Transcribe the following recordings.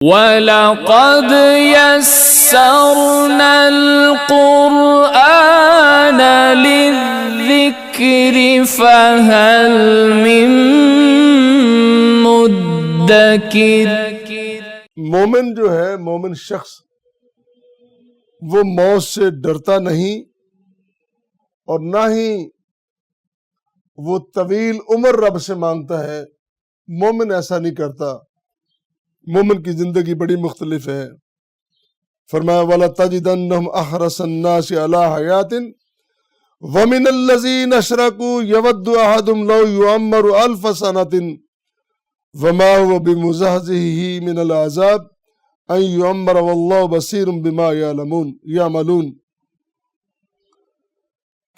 وَلَقَدْ يَسَّرْنَا الْقُرْآنَ لِلذِّكْرِ فَهَلْ مِن مُدَّكِرٍ۔ مومن جو ہے، مومن شخص، وہ موت سے ڈرتا نہیں اور نہ ہی وہ طویل عمر رب سے مانگتا ہے۔ مومن ایسا نہیں کرتا۔ مومن کی زندگی بڑی مختلف ہے۔ فرمایا وَلَتَجِدَنَّهُمْ أَحْرَصَ النَّاسِ عَلَىٰ حَيَاةٍ وَمِنَ الَّذِينَ أَشْرَكُوا يَوَدُّ أَحَدُهُمْ لَوْ يُعَمَّرُ أَلْفَ سَنَةٍ وَمَا هُوَ بِمُزَحْزِحِهِ مِنَ الْعَذَابِ أَن يُعَمَّرَ وَاللَّهُ بَصِيرٌ بِمَا يَعْمَلُونَ،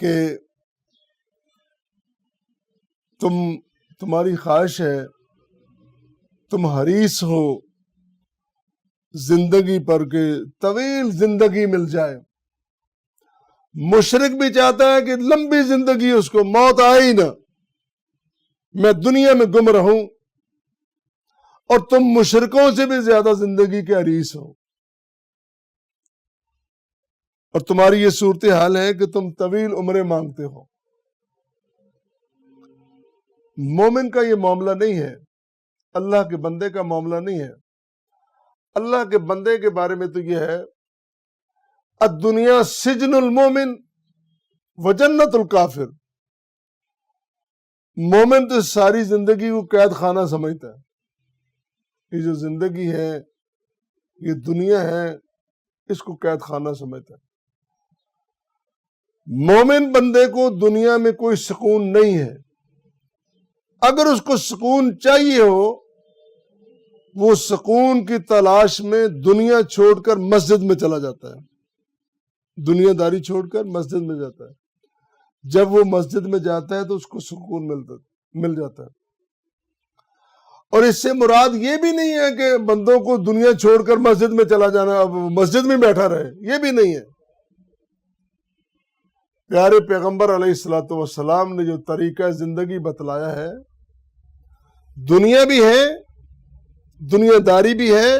کہ تمہاری خواہش ہے، تم حریص ہو زندگی پر کہ طویل زندگی مل جائے۔ مشرک بھی چاہتا ہے کہ لمبی زندگی، اس کو موت آئے ہی نہ، میں دنیا میں گم رہوں، اور تم مشرکوں سے بھی زیادہ زندگی کے حریص ہو، اور تمہاری یہ صورتحال ہے کہ تم طویل عمریں مانگتے ہو۔ مومن کا یہ معاملہ نہیں ہے، اللہ کے بندے کا معاملہ نہیں ہے۔ اللہ کے بندے کے بارے میں تو یہ ہے الدنیا سجن المومن وجنت الکافر۔ مومن تو ساری زندگی کو قید خانہ سمجھتا ہے۔ یہ جو زندگی ہے، یہ دنیا ہے، اس کو قید خانہ سمجھتا ہے۔ مومن بندے کو دنیا میں کوئی سکون نہیں ہے۔ اگر اس کو سکون چاہیے ہو، وہ سکون کی تلاش میں دنیا چھوڑ کر مسجد میں چلا جاتا ہے، دنیا داری چھوڑ کر مسجد میں جاتا ہے۔ جب وہ مسجد میں جاتا ہے تو اس کو سکون مل جاتا ہے۔ اور اس سے مراد یہ بھی نہیں ہے کہ بندوں کو دنیا چھوڑ کر مسجد میں چلا جانا، اب مسجد میں بیٹھا رہے، یہ بھی نہیں ہے۔ پیارے پیغمبر علیہ السلام نے جو طریقہ زندگی بتلایا ہے، دنیا بھی ہے، دنیا داری بھی ہے،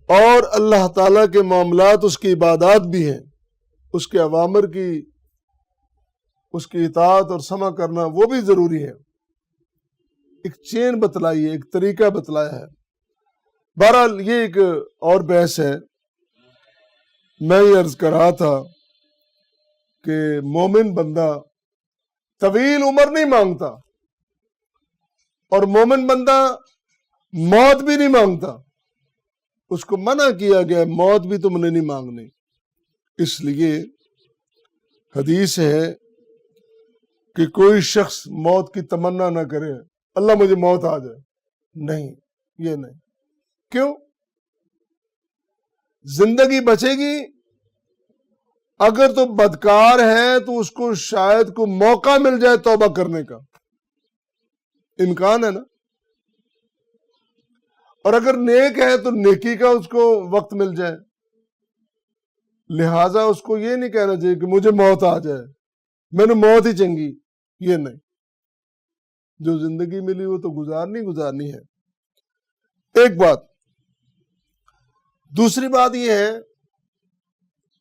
اور اللہ تعالیٰ کے معاملات، اس کی عبادات بھی ہیں، اس کے اوامر کی، اس کی اطاعت اور سمع کرنا وہ بھی ضروری ہے۔ ایک چین بتلائی ہے، ایک طریقہ بتلایا ہے۔ بہرحال یہ ایک اور بحث ہے۔ میں یہ عرض کر رہا تھا کہ مومن بندہ طویل عمر نہیں مانگتا، اور مومن بندہ موت بھی نہیں مانگتا۔ اس کو منع کیا گیا موت بھی تم نے نہیں مانگنی۔ اس لیے حدیث ہے کہ کوئی شخص موت کی تمنا نہ کرے، اللہ مجھے موت آ جائے، نہیں، یہ نہیں۔ کیوں؟ زندگی بچے گی، اگر تو بدکار ہے تو اس کو شاید کو موقع مل جائے توبہ کرنے کا، امکان ہے نا۔ اور اگر نیک ہے تو نیکی کا اس کو وقت مل جائے۔ لہٰذا اس کو یہ نہیں کہنا چاہیے کہ مجھے موت آ جائے، میں نے موت ہی چنگی، یہ نہیں۔ جو زندگی ملی وہ تو گزارنی ہے۔ ایک بات۔ دوسری بات یہ ہے،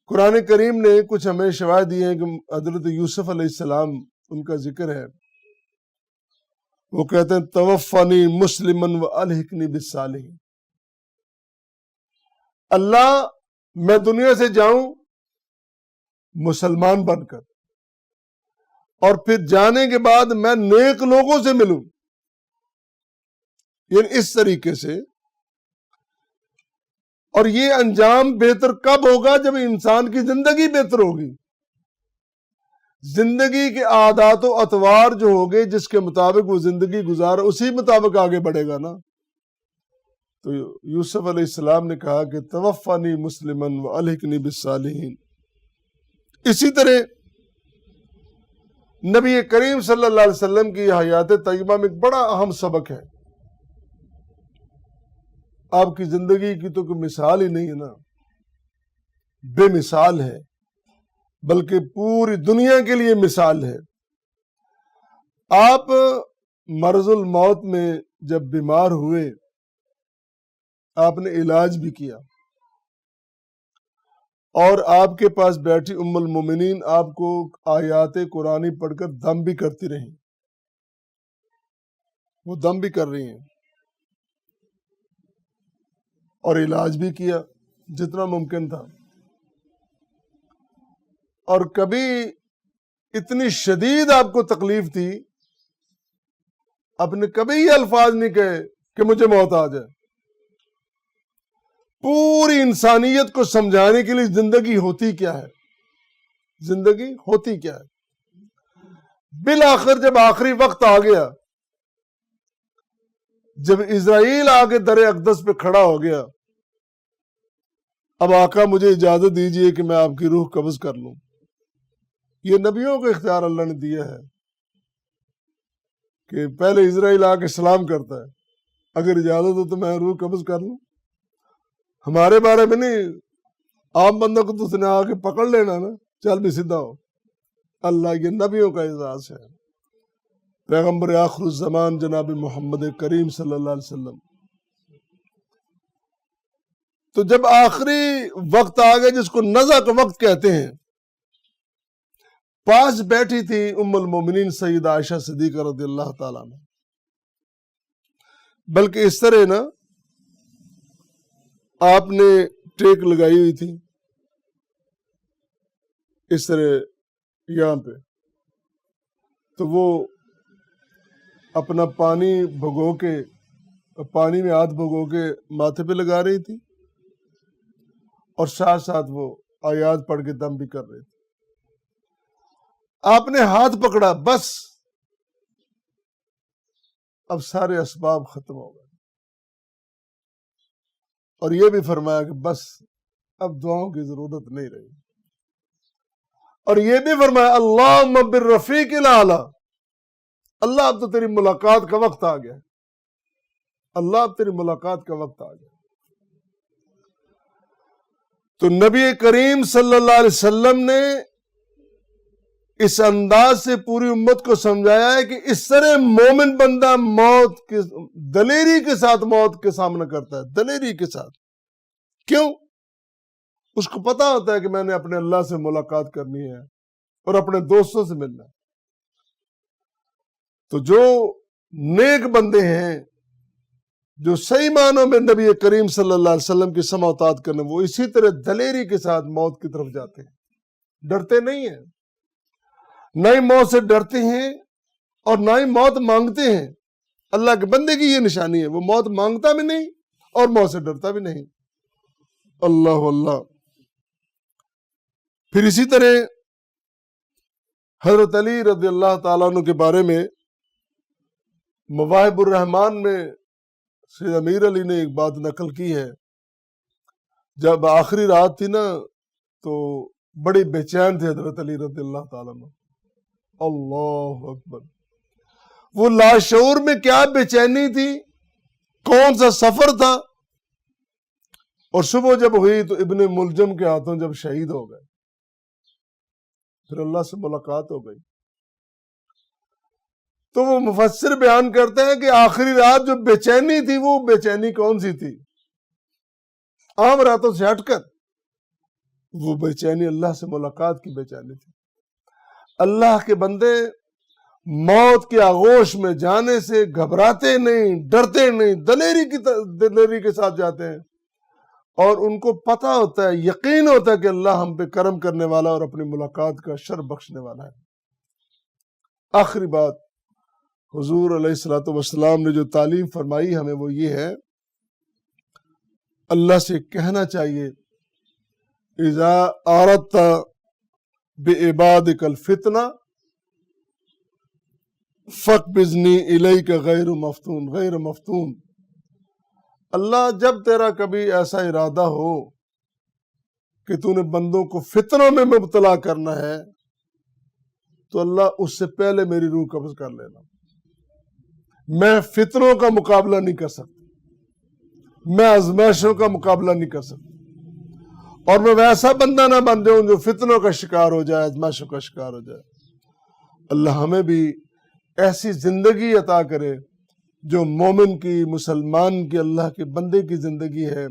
قرآن کریم نے کچھ ہمیں شواہد دی ہیں کہ حضرت یوسف علیہ السلام، ان کا ذکر ہے، وہ کہتے ہیں توفنی مسلمن و الحقنی بالصالحین۔ اللہ، میں دنیا سے جاؤں مسلمان بن کر، اور پھر جانے کے بعد میں نیک لوگوں سے ملوں، یعنی اس طریقے سے۔ اور یہ انجام بہتر کب ہوگا؟ جب انسان کی زندگی بہتر ہوگی۔ زندگی کے عادات و اطوار جو ہوگے، جس کے مطابق وہ زندگی گزارا، اسی مطابق آگے بڑھے گا نا۔ تو یوسف علیہ السلام نے کہا کہ توفنی مسلمن و الحقنی بالصالحین۔ اسی طرح نبی کریم صلی اللہ علیہ وسلم کی حیات طیبہ میں ایک بڑا اہم سبق ہے۔ آپ کی زندگی کی تو کوئی مثال ہی نہیں ہے نا، بے مثال ہے، بلکہ پوری دنیا کے لیے مثال ہے۔ آپ مرض الموت میں جب بیمار ہوئے، آپ نے علاج بھی کیا، اور آپ کے پاس بیٹھی ام المومنین آپ کو آیات قرآنی پڑھ کر دم بھی کرتی رہیں، وہ دم بھی کر رہی ہیں، اور علاج بھی کیا جتنا ممکن تھا، اور کبھی اتنی شدید آپ کو تکلیف تھی، آپ نے کبھی یہ الفاظ نہیں کہے کہ مجھے موت آ جائے۔ پوری انسانیت کو سمجھانے کے لیے زندگی ہوتی کیا ہے، زندگی ہوتی کیا ہے۔ بالآخر جب آخری وقت آ گیا، جب اسرائیل آ کے در اقدس پہ کھڑا ہو گیا، اب آقا مجھے اجازت دیجئے کہ میں آپ کی روح قبض کر لوں۔ یہ نبیوں کو اختیار اللہ نے دیا ہے کہ پہلے اسرائیل آ کے سلام کرتا ہے، اگر اجازت ہو تو میں روح قبض کر لوں۔ ہمارے بارے میں نہیں، عام بندوں کو تو اس نے آ کے پکڑ لینا نا، چل بھی سیدھا ہو۔ اللہ یہ نبیوں کا اعزاز ہے۔ پیغمبر آخر الزمان جناب محمد کریم صلی اللہ علیہ وسلم، تو جب آخری وقت آ گیا جس کو نزع کا وقت کہتے ہیں، پاس بیٹھی تھی ام المومنین سیدہ عائشہ صدیقہ رضی اللہ تعالیٰ عنہ، بلکہ اس طرح نا آپ نے ٹیک لگائی ہوئی تھی اس طرح یہاں پہ، تو وہ اپنا پانی بھگو کے، پانی میں ہاتھ بھگو کے ماتھے پہ لگا رہی تھی، اور ساتھ ساتھ وہ آیات پڑھ کے دم بھی کر رہی تھی۔ آپ نے ہاتھ پکڑا، بس اب سارے اسباب ختم ہو گئے، اور یہ بھی فرمایا کہ بس اب دعاؤں کی ضرورت نہیں رہی، اور یہ بھی فرمایا اللہم بالرفیق الاعلی، اللہ اب تو تیری ملاقات کا وقت آ گیا، اللہ اب تیری ملاقات کا وقت آ گیا۔ تو نبی کریم صلی اللہ علیہ وسلم نے اس انداز سے پوری امت کو سمجھایا ہے کہ اس طرح مومن بندہ موت کے دلیری کے ساتھ موت کے سامنا کرتا ہے، دلیری کے ساتھ۔ کیوں؟ اس کو پتا ہوتا ہے کہ میں نے اپنے اللہ سے ملاقات کرنی ہے اور اپنے دوستوں سے ملنا ہے۔ تو جو نیک بندے ہیں، جو صحیح معنوں میں نبی کریم صلی اللہ علیہ وسلم کی سمع و اطاعت کرنے، وہ اسی طرح دلیری کے ساتھ موت کی طرف جاتے ہیں، ڈرتے نہیں ہیں، نہ ہی موت سے ڈرتے ہیں اور نہ ہی موت مانگتے ہیں۔ اللہ کے بندے کی یہ نشانی ہے، وہ موت مانگتا بھی نہیں اور موت سے ڈرتا بھی نہیں۔ اللہ اللہ۔ پھر اسی طرح حضرت علی رضی اللہ تعالیٰ عنہ کے بارے میں مواہب الرحمان میں سید امیر علی نے ایک بات نقل کی ہے، جب آخری رات تھی نا تو بڑی بے چین تھے حضرت علی رضی اللہ تعالیٰ عنہ۔ اللہ اکبر۔ وہ لاشعور میں کیا بے چینی تھی، کون سا سفر تھا، اور صبح جب ہوئی تو ابن ملجم کے ہاتھوں جب شہید ہو گئے، پھر اللہ سے ملاقات ہو گئی۔ تو وہ مفسر بیان کرتے ہیں کہ آخری رات جو بے چینی تھی، وہ بے چینی کون سی تھی؟ عام راتوں سے ہٹ کر وہ بے چینی اللہ سے ملاقات کی بے چینی تھی۔ اللہ کے بندے موت کے آغوش میں جانے سے گھبراتے نہیں، ڈرتے نہیں، دلیری کے ساتھ جاتے ہیں، اور ان کو پتہ ہوتا ہے، یقین ہوتا ہے کہ اللہ ہم پہ کرم کرنے والا اور اپنی ملاقات کا شرف بخشنے والا ہے۔ آخری بات حضور علیہ الصلوۃ والسلام نے جو تعلیم فرمائی ہمیں وہ یہ ہے، اللہ سے کہنا چاہیے اذا اردت بعبادک الفتنہ فاقبضنی الیک غیر مفتون، غیر مفتون۔ اللہ جب تیرا کبھی ایسا ارادہ ہو کہ تو نے بندوں کو فتنوں میں مبتلا کرنا ہے تو اللہ اس سے پہلے میری روح قبض کر لینا۔ میں فتنوں کا مقابلہ نہیں کر سکتا، میں آزمائشوں کا مقابلہ نہیں کر سکتا، اور میں ویسا بندہ نہ بن جاؤں جو فتنوں کا شکار ہو جائے، آزمائشوں کا شکار ہو جائے۔ اللہ ہمیں بھی ایسی زندگی عطا کرے جو مومن کی، مسلمان کی، اللہ کے بندے کی زندگی ہے۔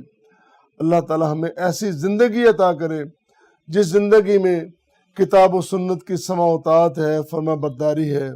اللہ تعالی ہمیں ایسی زندگی عطا کرے جس زندگی میں کتاب و سنت کی سماع و اطاعت ہے، فرما برداری ہے۔